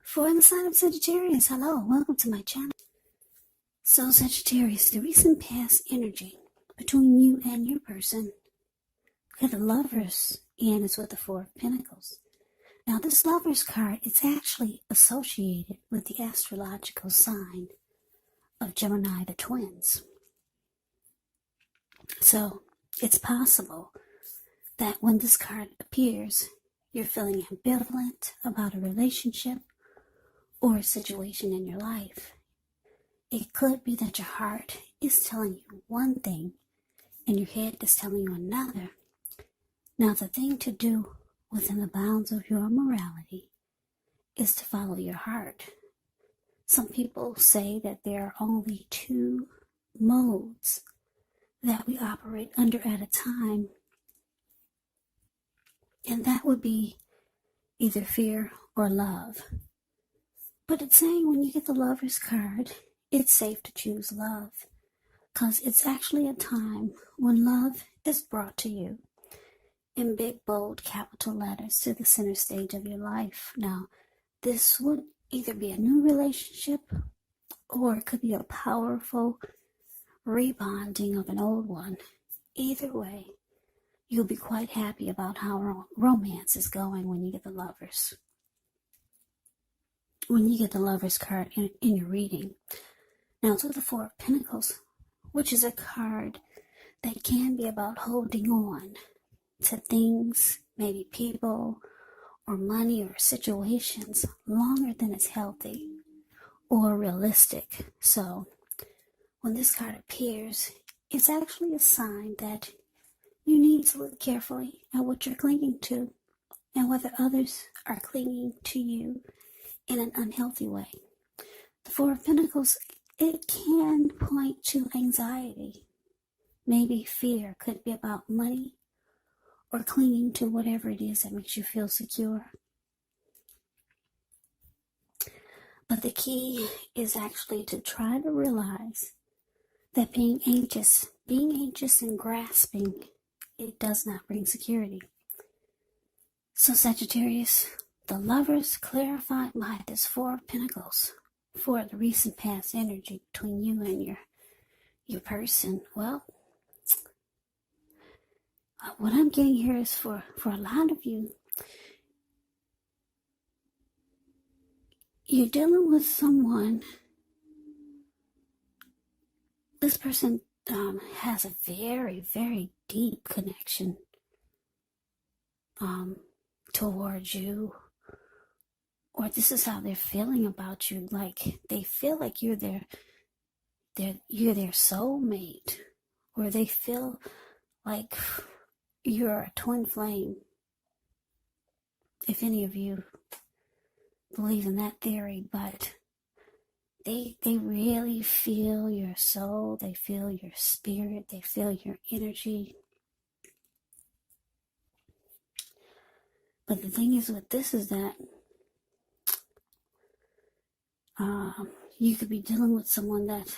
For the sign of Sagittarius, hello, welcome to my channel. So Sagittarius, the recent past energy between you and your person, we have the Lovers, and it's with the Four of Pentacles. Now this Lovers card, it's actually associated with the astrological sign of Gemini, the twins. So it's possible that when this card appears, you're feeling ambivalent about a relationship or a situation in your life. It could be that your heart is telling you one thing and your head is telling you another. Now, the thing to do within the bounds of your morality is to follow your heart. Some people say that there are only two modes that we operate under at a time, and that would be either fear or love. But it's saying when you get the Lover's card, it's safe to choose love, because it's actually a time when love is brought to you in big, bold, capital letters to the center stage of your life. Now, this would either be a new relationship or it could be a powerful rebonding of an old one. Either way, you'll be quite happy about how romance is going when you get the Lovers. When you get the Lover's card in your reading. Now it's with the Four of Pentacles, which is a card that can be about holding on to things, maybe people or money or situations longer than it's healthy or realistic. So when this card appears, it's actually a sign that you need to look carefully at what you're clinging to and whether others are clinging to you in an unhealthy way. The Four of Pentacles, it can point to anxiety. Maybe fear could be about money or clinging to whatever it is that makes you feel secure. But the key is actually to try to realize that being anxious and grasping, it does not bring security. So Sagittarius, the Lovers clarified by this Four of Pentacles for the recent past energy between you and your person. Well, what I'm getting here is for a lot of you, you're dealing with someone. This person has a very, very deep connection towards you. Or this is how they're feeling about you. Like they feel like you're their soulmate. Or they feel like you're a twin flame. If any of you believe in that theory, but they really feel your soul, they feel your spirit, they feel your energy. But the thing is with this is that you could be dealing with someone that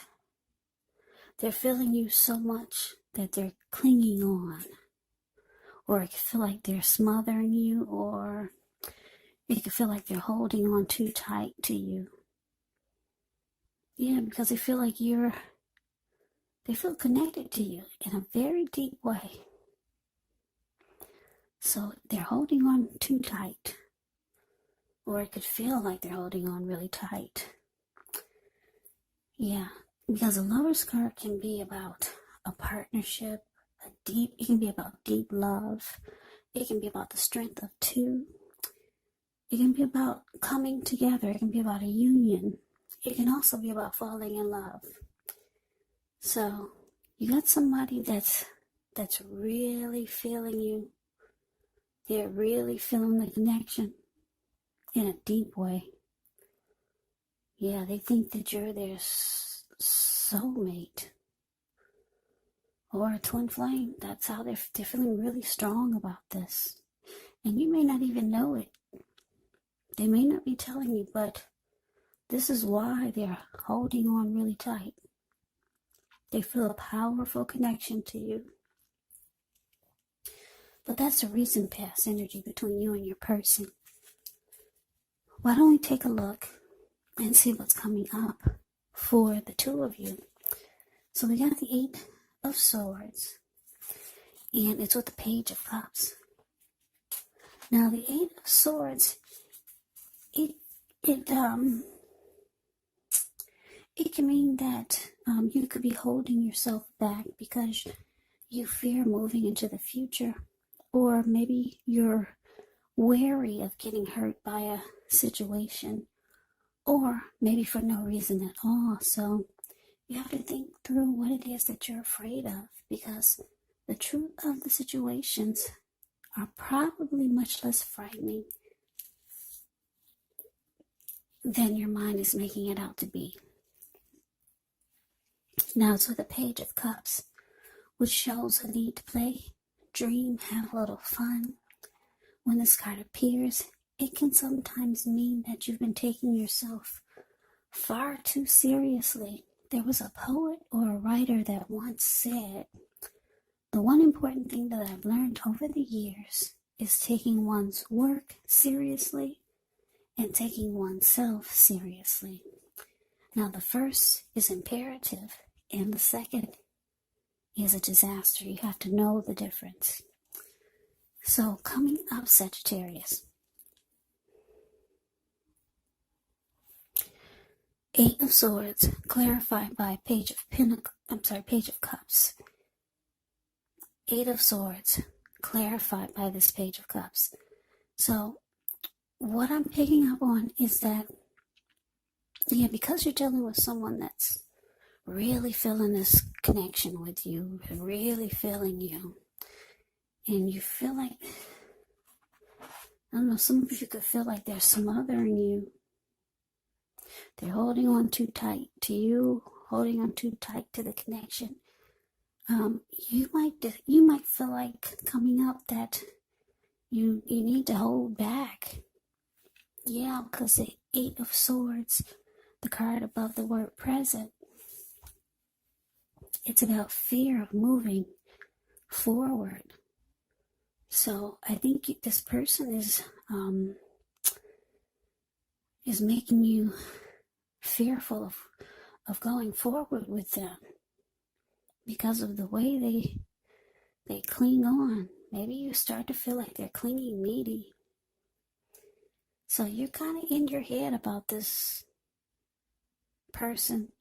they're feeling you so much that they're clinging on. Or it could feel like they're smothering you, or it could feel like they're holding on too tight to you. Yeah, because they feel like they feel connected to you in a very deep way. So they're holding on too tight. Or it could feel like they're holding on really tight. Yeah, because a Lover's card can be about a partnership, it can be about deep love. It can be about the strength of two. It can be about coming together. It can be about a union. It can also be about falling in love. So you got somebody that's really feeling you. They're really feeling the connection in a deep way. Yeah, they think that you're their soulmate or a twin flame. That's how they're feeling really strong about this. And you may not even know it. They may not be telling you, but this is why they're holding on really tight. They feel a powerful connection to you. But that's the recent past energy between you and your person. why don't we take a look and see what's coming up for the two of you. So we got the Eight of Swords, and it's with the Page of Cups. Now the Eight of Swords, it can mean that you could be holding yourself back because you fear moving into the future, or maybe you're wary of getting hurt by a situation, or maybe for no reason at all. So you have to think through what it is that you're afraid of, because the truth of the situations are probably much less frightening than your mind is making it out to be. Now it's with the Page of Cups, which shows a need to play, dream, have a little fun. When this card appears, it can sometimes mean that you've been taking yourself far too seriously. There was a poet or a writer that once said, "The one important thing that I've learned over the years is taking one's work seriously and taking oneself seriously." Now the first is imperative and the second is a disaster. You have to know the difference. So coming up, Sagittarius. Eight of Swords, clarified by Page of Cups. Eight of Swords, clarified by this Page of Cups. So what I'm picking up on is that, because you're dealing with someone that's really feeling this connection with you, really feeling you, and you feel like, I don't know, some of you could feel like they're smothering you. They're holding on too tight to you, holding on too tight to the connection. You might feel like coming up that you need to hold back. Yeah, because the Eight of Swords, the card above the word present, it's about fear of moving forward. So I think this person is making you fearful of going forward with them because of the way they cling on. Maybe you start to feel like they're clinging needy. So you're kind of in your head about this person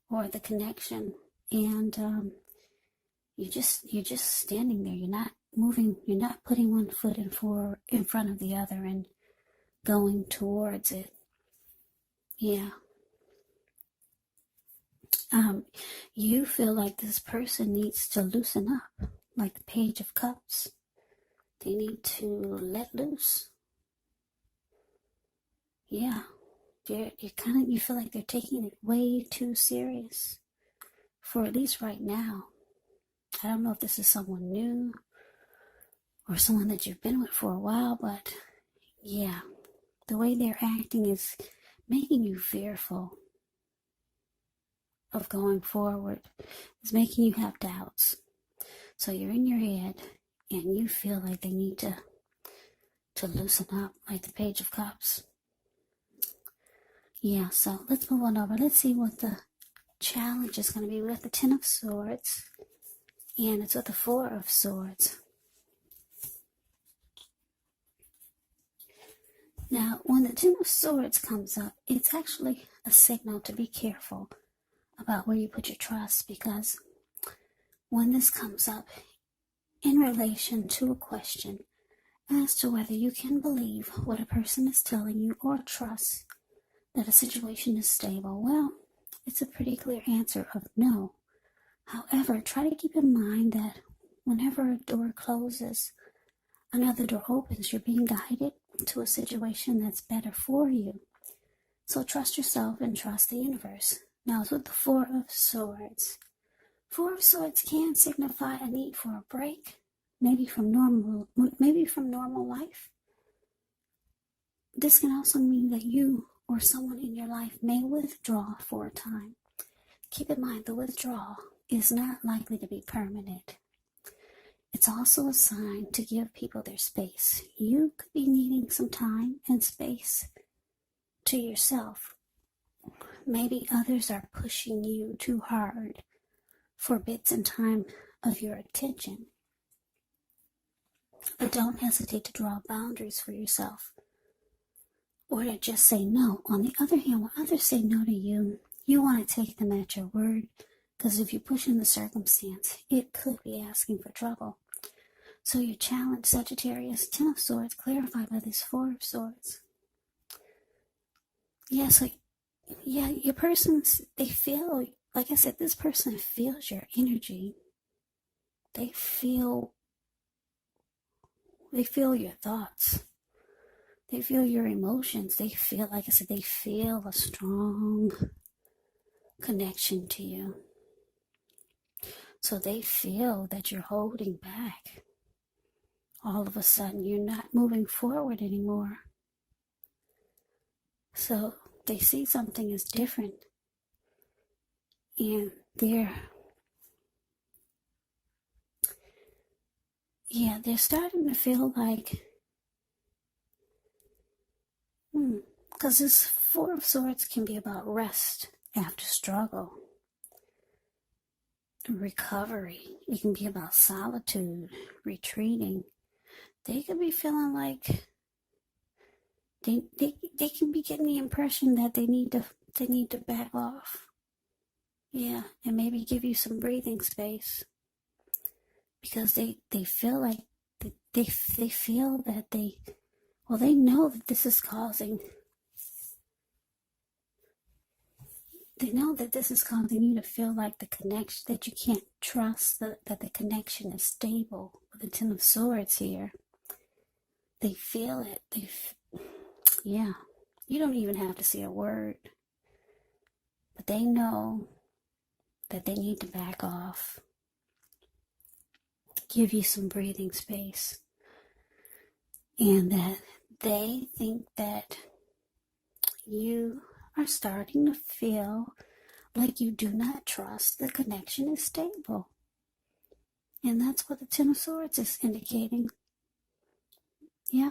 or the connection, and you're just standing there. You're not moving. You're not putting one foot in front of the other and going towards it. Yeah. You feel like this person needs to loosen up, like the Page of Cups. They need to let loose. Yeah. You feel like they're taking it way too serious, for at least right now. I don't know if this is someone new or someone that you've been with for a while, but yeah, the way they're acting is making you fearful of going forward. It's making you have doubts. So you're in your head and you feel like they need to loosen up, like the Page of Cups. Yeah, so let's move on over. Let's see what the challenge is going to be. We got the Ten of Swords, and it's with the Four of Swords. Now, when the Ten of Swords comes up, it's actually a signal to be careful about where you put your trust, because when this comes up in relation to a question as to whether you can believe what a person is telling you or trust that a situation is stable, well, it's a pretty clear answer of no. However, try to keep in mind that whenever a door closes, another door opens. You're being guided to a situation that's better for you. So trust yourself and trust the universe. Now it's with the Four of Swords. Four of Swords can signify a need for a break, maybe from normal life. This can also mean that you or someone in your life may withdraw for a time. Keep in mind, the withdrawal is not likely to be permanent. It's also a sign to give people their space. You could be needing some time and space to yourself. Maybe others are pushing you too hard for bits and time of your attention. But don't hesitate to draw boundaries for yourself, or to just say no. On the other hand, when others say no to you, you want to take them at your word, because if you push in the circumstance, it could be asking for trouble. So your challenge, Sagittarius, 10 of Swords, clarified by this 4 of Swords. Yeah, so, yeah, your person's, they feel, like I said, this person feels your energy. They feel your thoughts. They feel your emotions. They feel, like I said, they feel a strong connection to you. So they feel that you're holding back. All of a sudden, you're not moving forward anymore. So they see something is different. And they're starting to feel like, because this 4 of Swords can be about rest after struggle, recovery. It can be about solitude, retreating. They could be feeling like they can be getting the impression that they need to back off. Yeah, and maybe give you some breathing space, because they feel like they feel that they know that this is causing. They know that this is causing you to feel like the connection, that you can't trust, that the connection is stable. With the 10 of Swords here, they feel it. Yeah, you don't even have to say a word, but they know that they need to back off, give you some breathing space, and that they think that you are starting to feel like you do not trust the connection is stable. And that's what the 10 of Swords is indicating. Yeah,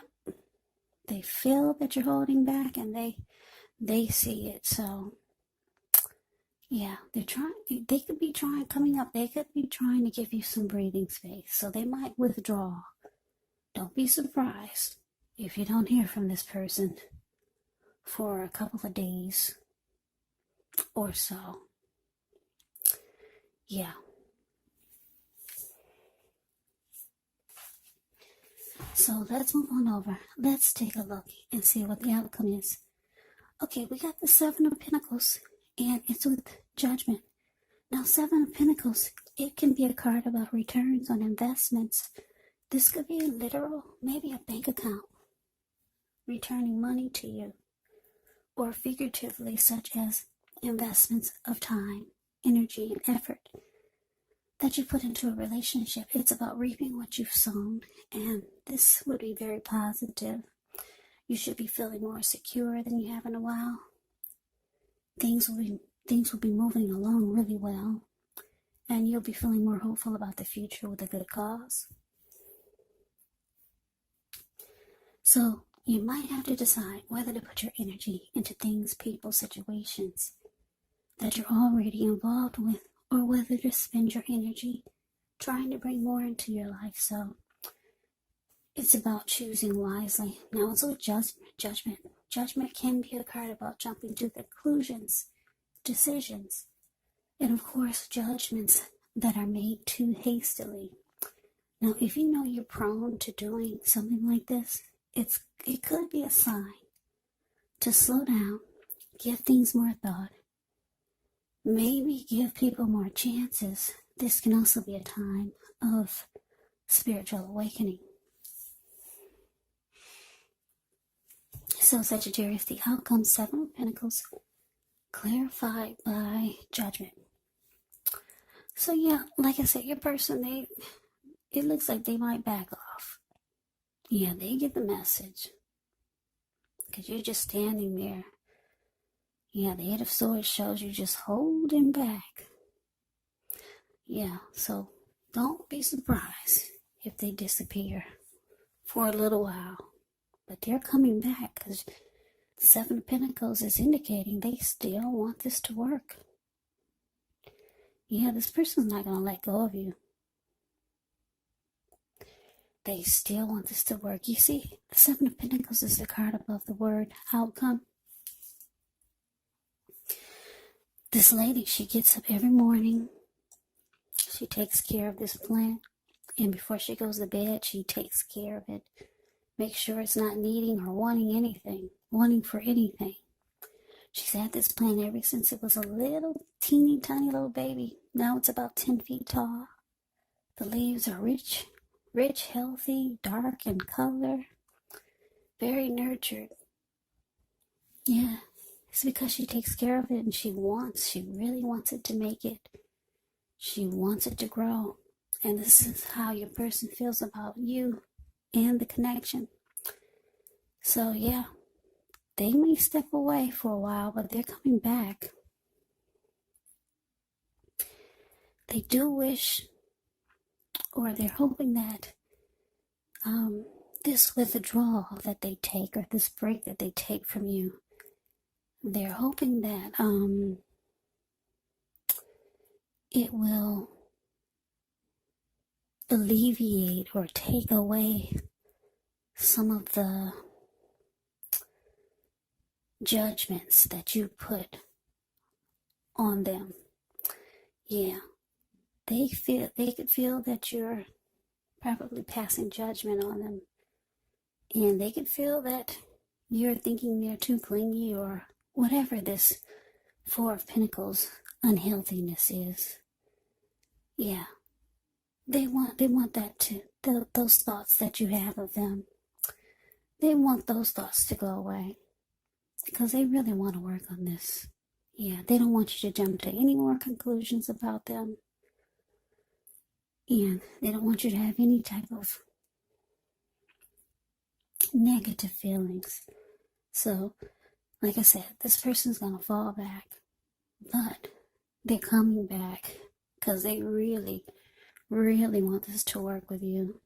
they feel that you're holding back, and they see it. So yeah, they could be trying to give you some breathing space. So they might withdraw. Don't be surprised if you don't hear from this person for a couple of days or so. Yeah. So let's move on over. Let's take a look and see what the outcome is. Okay, we got the 7 of Pentacles, and it's with Judgment. Now, 7 of Pentacles, it can be a card about returns on investments. This could be a literal, maybe a bank account returning money to you, or figuratively, such as investments of time, energy, and effort that you put into a relationship. It's about reaping what you've sown, and this would be very positive. You should be feeling more secure than you have in a while. Things will be moving along really well, and you'll be feeling more hopeful about the future with a good cause. So you might have to decide whether to put your energy into things, people, situations that you're already involved with, or whether to spend your energy trying to bring more into your life. So it's about choosing wisely. Now it's with judgment. Judgment can be a card about jumping to conclusions, decisions, and of course judgments that are made too hastily. Now, if you know you're prone to doing something like this, it could be a sign to slow down, give things more thought, maybe give people more chances. This can also be a time of spiritual awakening. So Sagittarius, the outcome, 7 of Pentacles, clarified by Judgment. So yeah, like I said, your person, it looks like they might back off. Yeah, they get the message, because you're just standing there. Yeah, the 8 of Swords shows you just holding back. Yeah, so don't be surprised if they disappear for a little while. But they're coming back, because Seven of Pentacles is indicating they still want this to work. Yeah, this person's not going to let go of you. They still want this to work. You see, the Seven of Pentacles is the card above the word outcome. This lady, she gets up every morning. She takes care of this plant. And before she goes to bed, she takes care of it. Make sure it's not needing or wanting for anything. She's had this plant ever since it was a little teeny tiny little baby. Now it's about 10 feet tall. The leaves are rich, healthy, dark in color. Very nurtured. Yeah, it's because she takes care of it and she really wants it to make it. She wants it to grow. And this is how your person feels about you and the connection. So yeah, they may step away for a while, but they're coming back. They do wish, or they're hoping that this withdrawal that they take, or this break that they take from you, they're hoping that it will alleviate or take away some of the judgments that you put on them. Yeah, they could feel that you're probably passing judgment on them, and they could feel that you're thinking they're too clingy or whatever this Four of Pentacles unhealthiness is. Yeah, they want that to those thoughts that you have of them. They want those thoughts to go away because they really want to work on this. Yeah, they don't want you to jump to any more conclusions about them. And they don't want you to have any type of negative feelings. So, like I said, this person's going to fall back. But they're coming back because they really, really want this to work with you.